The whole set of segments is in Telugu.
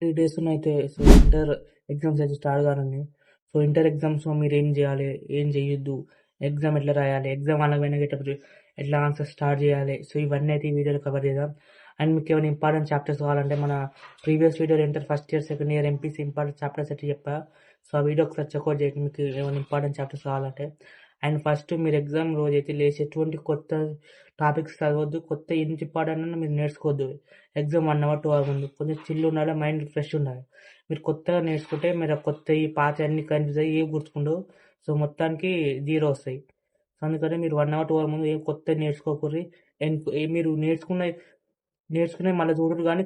3 డేస్ అయితే ఇంటర్ ఎగ్జామ్స్ అయితే స్టార్ట్ కానున్నాయి. ఇంటర్ ఎగ్జామ్స్‌లో మీరేం జేయాలి? ఏం జేయొద్దు? ఎగ్జామ్ ఎట్లా రాయాలి? ఎగ్జామ్ అనగానే ఎట్లా ఆన్సర్ స్టార్ట్ జేయాలి? ఇవన్నీ అయితే ఈ వీడియోలో కవర్ చేద్దాం. అండ్ మీకేమైనా ఇంపార్టెంట్ చాప్టర్స్ కావాలంటే మన ప్రీవియస్ వీడియోలో inter first year, second year MPC important chapters అయితే చెప్పా. ఆ వీడియో ఒకసారి చెక్అవుట్ చేయండి మీకు ఏమైనా ఇంపార్టెంట్ చాప్టర్స్ కావాలంటే. అండ్ ఫస్ట్ మీరు ఎగ్జామ్ రోజైతే లేచి ఎటువంటి కొత్త టాపిక్స్ చదవద్దు. కొత్త ఎంత ఇంపార్టెంట్ అన్నా మీరు నేర్చుకోవద్దు. ఎగ్జామ్ 1 అవర్, 2 అవర్ ముందు కొంచెం చిల్ ఉండాలి. మైండ్ ఫ్రెష్ ఉండాలి. మీరు కొత్తగా నేర్చుకుంటే మీరు కొత్తవి పాతవి అన్నీ కన్ఫ్యూజ్ అయ్యి ఏవి గుర్తుకుండవు. మొత్తానికి 0 వస్తాయి. అందుకని మీరు 1 అవర్, 2 అవర్ ముందు ఏం కొత్తవి నేర్చుకోకుర్రి. మీరు నేర్చుకునేవి మళ్ళీ చూడరు కానీ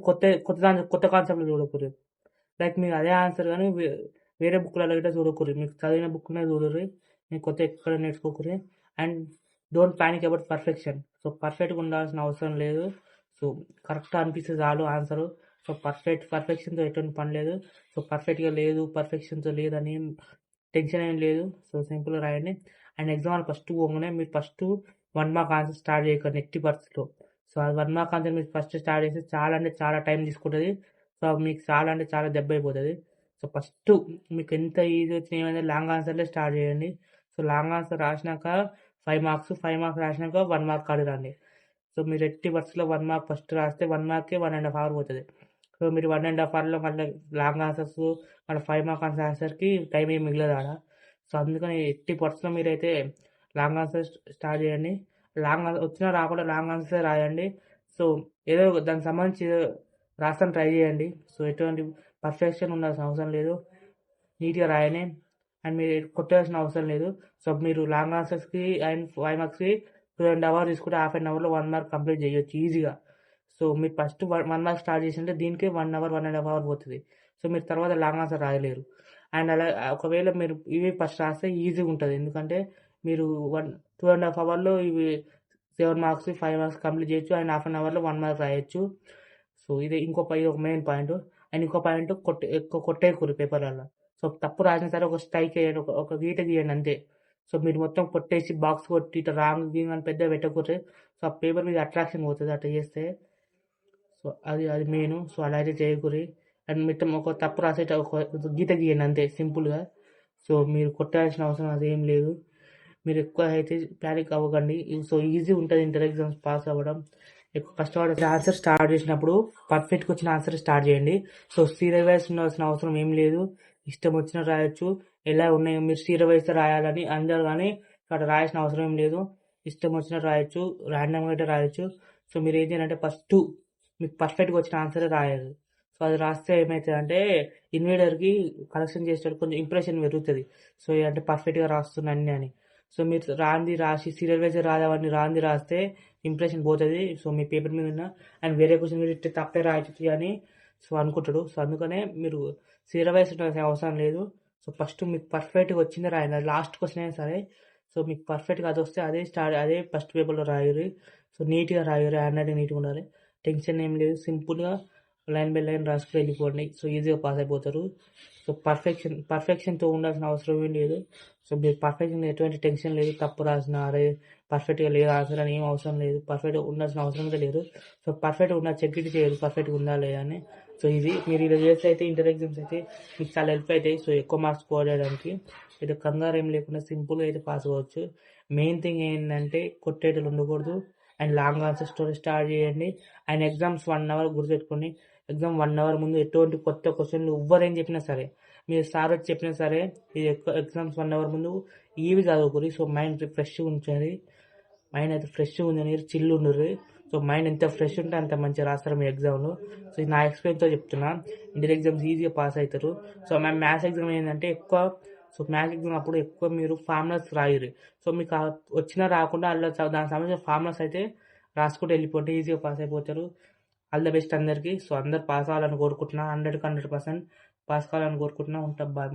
కొత్త కాన్సెప్ట్లు చూడకుర్రి. లైక్ మీకు అదే ఆన్సర్ కానీ వేరే బుక్‌లలో గిట్ల చూడకుర్రి. మీకు చదివిన బుక్‌నే చూడుర్రి. మీరు కొత్తవి ఎక్కడ నేర్చుకోకుర్రి. And don't panic about perfection. పర్ఫెక్ట్‌గా ఉండాల్సిన అవసరం లేదు. కరెక్ట్‌గా అనిపిస్తే చాలు ఆన్సరు. పర్ఫెక్షన్‌తో ఎటువంటి పని లేదు. పర్ఫెక్ట్‌గా లేదు, పర్ఫెక్షన్‌తో లేదని టెన్షన్ ఏం లేదు. సింపుల్‌గా రాయండి. అండ్ ఎగ్జామ్ హాల్ ఫస్ట్ పోగానే మీరు ఫస్ట్ 1 మార్క్ ఆన్సర్ స్టార్ట్ చేయకండి ఎట్టి పరిస్థితిలో. అది 1 మార్క్ ఆన్సర్ మీరు ఫస్ట్ స్టార్ట్ చేస్తే చాలా అంటే చాలా టైం తీసుకుంటది. మీకు చాలా అంటే చాలా దెబ్బైపోతది. ఫస్ట్ మీకు ఎంత ఈజీ వచ్చినా ఏమైనా లాంగ్ ఆన్సర్‌లే స్టార్ట్ చేయండి. లాంగ్ ఆన్సర్ రాసినాక 5 మార్క్స్, 5 మార్క్స్ రాసినాక 1 మార్క్ కాడికి రండి. మీరు ఎట్టి పరిస్థితిలో 1 మార్క్ ఫస్ట్ రాస్తే 1 మార్క్‌కే 1 ½ అవర్ పోతది. మీరు 1 ½ అవర్‌లో మళ్ళీ లాంగ్ ఆన్సర్స్ మళ్ళీ 5 మార్క్ ఆన్సర్ రాసేసరికి టైం ఏమి మిగలదు ఆడ. అందుకని ఎట్టి పరిస్థితిలో మీరైతే లాంగ్ ఆన్సర్ స్టార్ట్ చేయండి. లాంగ్ వచ్చినా రాకుండా లాంగ్ ఆన్సర్సే రాయండి. ఏదో దానికి సంబంధించి రాస్తానికి ట్రై చేయండి. ఎటువంటి పర్ఫెక్షన్ ఉండాల్సిన అవసరం లేదు. నీట్‌గా రాయండి. అండ్ మీరు కొట్టేయాల్సిన అవసరం లేదు. మీరు లాంగ్ ఆన్సర్స్‌కి అండ్ 5 మార్క్స్‌కి 2 ½ అవర్ తీసుకుంటే హాఫ్ అన్ అవర్‌లో 1 మార్క్ కంప్లీట్ చేయొచ్చు ఈజీగా. మీరు ఫస్ట్ 1 మార్క్ స్టార్ట్ చేసింటే దీనికే 1 అవర్, 1 ½ అవర్ పోతది. మీరు తర్వాత లాంగ్ ఆన్సర్ రాయలేరు. అండ్ అలా ఒకవేళ మీరు ఇవి ఫస్ట్ రాస్తే ఈజీగా ఉంటది. ఎందుకంటే మీరు 2 ½ అవర్‌లో ఇవి 7 మార్క్స్, 5 మార్క్స్ కంప్లీట్ చేయొచ్చు. అండ్ హాఫ్ అన్ అవర్‌లో 1 మార్క్ రాయొచ్చు. ఇది ఒక మెయిన్ పాయింట్. అండ్ ఇంకో పాయింట్ ఎక్కువ కొట్టేయకూడదు పేపర్‌లల్ల. తప్పు రాసినా సరే ఒక స్ట్రైక్ ఎయండి. ఒక గీత గీయండి అంతే. మీరు మొత్తం కొట్టేసి బాక్స్ కొట్టి ఇట్లా రాంగ్, గీంగ్ అని పెద్దగా పెట్టకుర్రి. ఆ పేపర్ మీద అట్రాక్షన్ పోతది అట్లా చేస్తే. అది మెయిన్. అలా అయితే చేయకుర్రి. అండ్ మొత్తం ఒక తప్పు ఒక గీత గీయండి అంతే సింపుల్‌గా. మీరు కొట్టాల్సిన అవసరం అదేం లేదు. మీరు ఎక్కువ అయితే పానిక్ అవ్వకండి. ఈజీ ఉంటది ఇంటర్ ఎగ్జామ్స్ పాస్ అవ్వడం. ఎక్కువ కష్టపడి ఆన్సర్ స్టార్ట్ చేసినప్పుడు పర్ఫెక్ట్‌గా వచ్చిన ఆన్సర్ స్టార్ట్ చేయండి. సీరియల్ వైస్ ఉండాల్సిన అవసరం ఏం లేదు. ఇష్టం వచ్చినట్టు రాయొచ్చు. ఎలా ఉన్నాయో మీరు సీరియల్ వైస్ రాయాలని అందరూ కానీ అట్లా రాయాల్సిన అవసరం ఏం లేదు. ఇష్టం వచ్చినట్టు రాయొచ్చు. ర్యాండమ్‌గా అయితే రాయొచ్చు. మీరేం చేయాలంటే ఫస్ట్ మీకు పర్ఫెక్ట్‌గా వచ్చిన ఆన్సరే రాయాలి. అది రాస్తే ఏమైతదంటే ఇన్విజిలేటర్‌కి కరెక్షన్ చేసేటప్పుడు కొంచెం ఇంప్రెషన్ పెరుగుతది. అంటే పర్ఫెక్ట్‌గా రాస్తున్నా అన్నీ అని. మీరు రాంది రాసి సీరియల్ వైస్ రాసేవన్నీ రాంది రాస్తే ఇంప్రెషన్ పోతది. మీ పేపర్ మీద ఉన్న అండ్ వేరే క్వెషన్ మీరు ఇట్టే తప్పే రాయొచ్చు అని అనుకుంటాడు. అందుకనే మీరు సీరియల్ వైస్ ఉండాల్సిన అవసరం లేదు. ఫస్ట్ మీకు పర్ఫెక్ట్‌గా వచ్చిందే రాయండి. అది లాస్ట్ క్వెషన్ అయినా సరే. మీకు పర్ఫెక్ట్‌గా అదొస్తే అదే ఫస్ట్ పేపర్‌లో రాయుర్రి. నీట్‌గా రాయుర్రి. హ్యాండ్ రైటింగ్ నీట్‌గా ఉండాలి. టెన్షన్ ఏం లేదు. సింపుల్‌గా లైన్ బై లైన్ రాసుకుంటూ వెళ్ళిపోండి. ఈజీగా పాస్ అయిపోతారు. పర్ఫెక్షన్‌తో ఉండాల్సిన అవసరం ఏం లేదు. మీరు పర్ఫెక్షన్ ఎటువంటి టెన్షన్ లేదు. తప్పు రాసినా అరే పర్ఫెక్ట్‌గా లేదు ఆన్సర్ అని ఏం అవసరం లేదు. పర్ఫెక్ట్‌గా ఉండాల్సిన అవసరం అయితే లేదు. పర్ఫెక్ట్‌గా ఉన్న చెక్ ఇట్ చేయరు పర్ఫెక్ట్‌గా ఉందా లేదా అని. ఇది మీరు ఇలా చేస్తే అయితే ఇంటర్ ఎగ్జామ్స్ అయితే మీకు చాలా హెల్ప్ అవుతాయి. ఎక్కువ మార్క్స్ స్కోర్ చేయడానికి. అయితే కంగారు ఏం లేకుండా సింపుల్‌గా అయితే పాస్ అవ్వచ్చు. మెయిన్ థింగ్ ఏంటంటే కొట్టేటోళ్ళు ఉండకూడదు. And long answer story start చేయండి. అండ్ ఎగ్జామ్స్ 1 అవర్ గుర్తుపెట్టుకోండి. ఎగ్జామ్ 1 అవర్ ముందు ఎటువంటి కొత్త క్వశ్చన్లు ఎవ్వరేం చెప్పినా సరే, మీరు సార్ వచ్చి చెప్పినా సరే, ఇది ఎగ్జామ్స్ 1 అవర్ ముందు ఇవి చదువుకోరి. మైండ్ ఫ్రెష్‌గా ఉంచండి. మైండ్ అయితే ఫ్రెష్‌గా ఉందని చిల్ ఉండుర్రి. మైండ్ ఎంత ఫ్రెష్ ఉంటే అంత మంచిగా రాస్తారు మీ ఎగ్జామ్‌లో. ఇది నా ఎక్స్‌పీరియన్స్‌తో చెప్తున్నా. ఇంటర్ ఎగ్జామ్స్ ఈజీగా పాస్ అవుతారు. మ్యాథ్స్ ఎగ్జామ్ ఏంటంటే ఎక్కువ మ్యాథ్స్ ఎగ్జామ్ అప్పుడు ఎక్కువ మీరు ఫార్ములాస్ రాయుర్రి. మీకు వచ్చినా రాకుండా దానికి సంబంధించిన ఫార్ములాస్ అయితే రాసుకుంటూ వెళ్ళిపోతే ఈజీగా పాస్ అయిపోతారు. ఆల్ ద బెస్ట్ అందరికీ. అందరు పాస్ అవ్వాలని కోరుకుంటున్నా. 100కి 100% పాస్ కావాలని కోరుకుంటున్నా. ఉంటా. బాయ్.